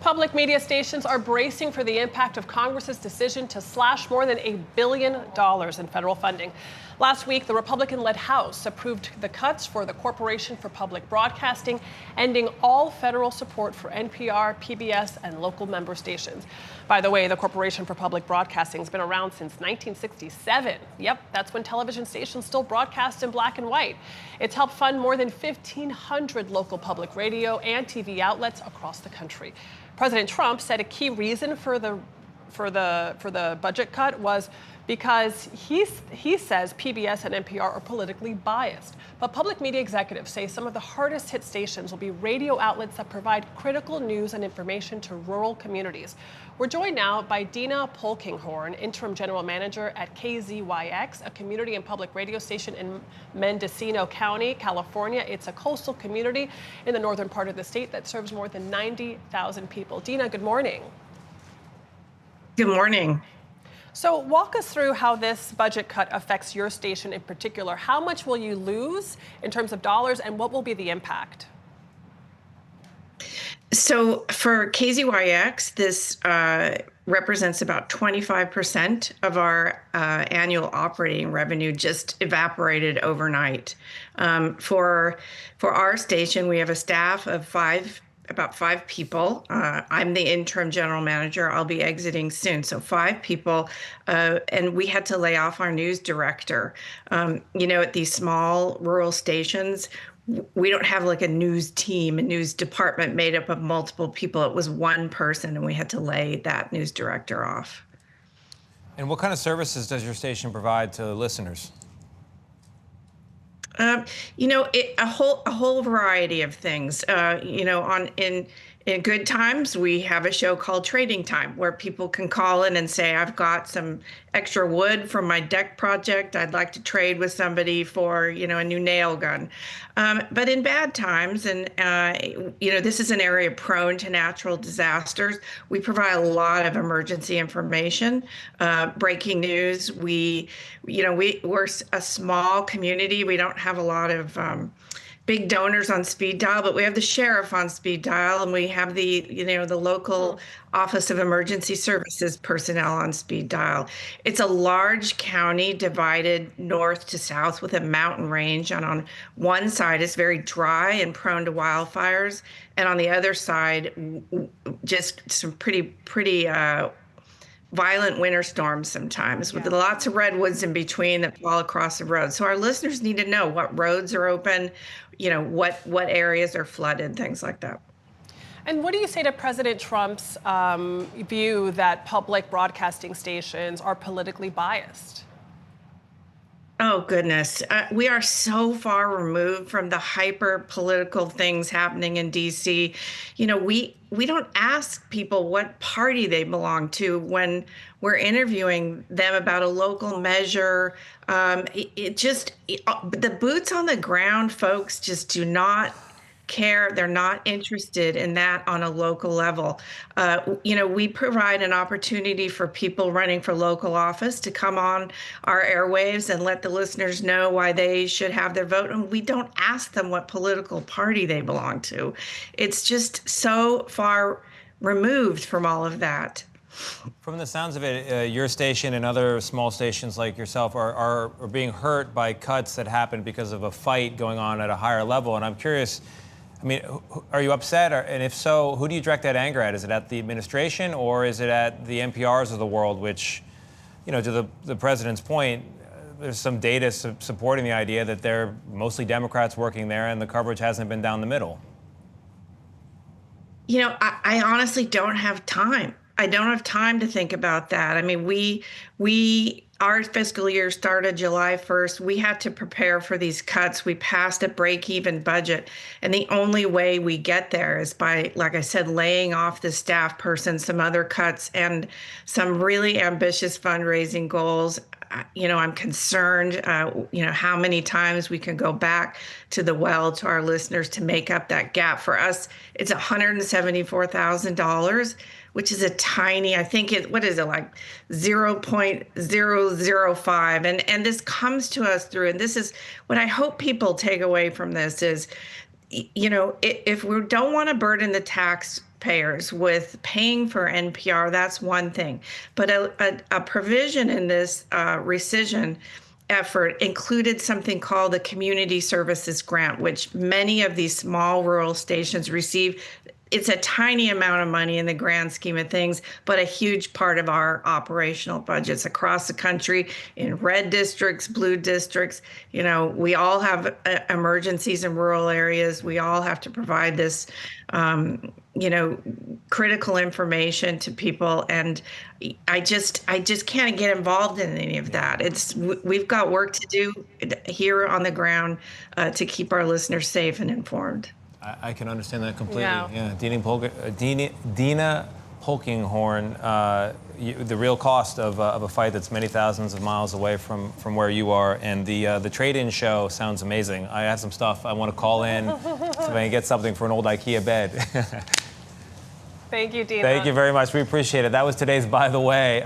Public media stations are bracing for the impact of Congress's decision to slash more than $1 billion in federal funding. Last week, the Republican-led House approved the cuts for the Corporation for Public Broadcasting, ending all federal support for NPR, PBS, and local member stations. By the way, the Corporation for Public Broadcasting has been around since 1967. Yep, that's when television stations still broadcast in black and white. It's helped fund more than 1,500 local public radio and TV outlets across the country. President Trump said a key reason for the budget cut was because he says PBS and NPR are politically biased. But public media executives say some of the hardest hit stations will be radio outlets that provide critical news and information to rural communities. We're joined now by Dina Polkinghorne, Interim General Manager at KZYX, a community and public radio station in Mendocino County, California. It's a coastal community in the northern part of the state that serves more than 90,000 people. Dina, good morning. Good morning. So walk us through how this budget cut affects your station in particular. How much will you lose in terms of dollars, and what will be the impact? So for KZYX, this represents about 25% of our annual operating revenue, just evaporated overnight. For our station, we have a staff of about five people. I'm the interim general manager. I'll be exiting soon. So 5 people. And we had to lay off our news director. At these small rural stations, we don't have like a news team, a news department made up of multiple people. It was one person, and we had to lay that news director off. And what kind of services does your station provide to listeners? A whole variety of things. In good times, we have a show called Trading Time, where people can call in and say, I've got some extra wood from my deck project. I'd like to trade with somebody for, a new nail gun. But in bad times, and, this is an area prone to natural disasters, we provide a lot of emergency information, breaking news. We're a small community. We don't have a lot of big donors on speed dial, but we have the sheriff on speed dial, and we have the local Office of Emergency Services personnel on speed dial. It's a large county divided north to south with a mountain range, and on one side it's very dry and prone to wildfires, and on the other side, just some pretty violent winter storms sometimes, with lots of redwoods in between that fall across the road. So our listeners need to know what roads are open, what areas are flooded, things like that. And what do you say to President Trump's view that public broadcasting stations are politically biased? Oh, goodness. We are so far removed from the hyper political things happening in D.C. We don't ask people what party they belong to when we're interviewing them about a local measure. The boots on the ground folks just do not care. They're not interested in that on a local level. We provide an opportunity for people running for local office to come on our airwaves and let the listeners know why they should have their vote. And we don't ask them what political party they belong to. It's just so far removed from all of that. From the sounds of it, your station and other small stations like yourself are being hurt by cuts that happened because of a fight going on at a higher level. And I'm curious, are you upset? And if so, who do you direct that anger at? Is it at the administration, or is it at the NPRs of the world, which, to the president's point, there's some data supporting the idea that they're mostly Democrats working there and the coverage hasn't been down the middle? I honestly don't have time. I don't have time to think about that. Our fiscal year started July 1st. We had to prepare for these cuts. We passed a break-even budget. And the only way we get there is by, like I said, laying off the staff person, some other cuts, and some really ambitious fundraising goals. I'm concerned, how many times we can go back to the well to our listeners to make up that gap. For us, it's $174,000, which is a tiny, I think like 0.005. And this comes to us through, and this is what I hope people take away from this is, if we don't want to burden the taxpayer taxpayers with paying for NPR, that's one thing. But a provision in this rescission effort included something called the Community Services Grant, which many of these small rural stations receive. It's a tiny amount of money in the grand scheme of things, but a huge part of our operational budgets across the country in red districts, blue districts. You know, we all have emergencies in rural areas. We all have to provide this, you know, critical information to people. And I just can't get involved in any of that. We've got work to do here on the ground to keep our listeners safe and informed. I can understand that completely. Yeah. Dina Polkinghorne, the real cost of a fight that's many thousands of miles away from where you are, and the trade-in show sounds amazing. I have some stuff I want to call in so I can get something for an old IKEA bed. Thank you, Dina. Thank you very much. We appreciate it. That was today's By the Way.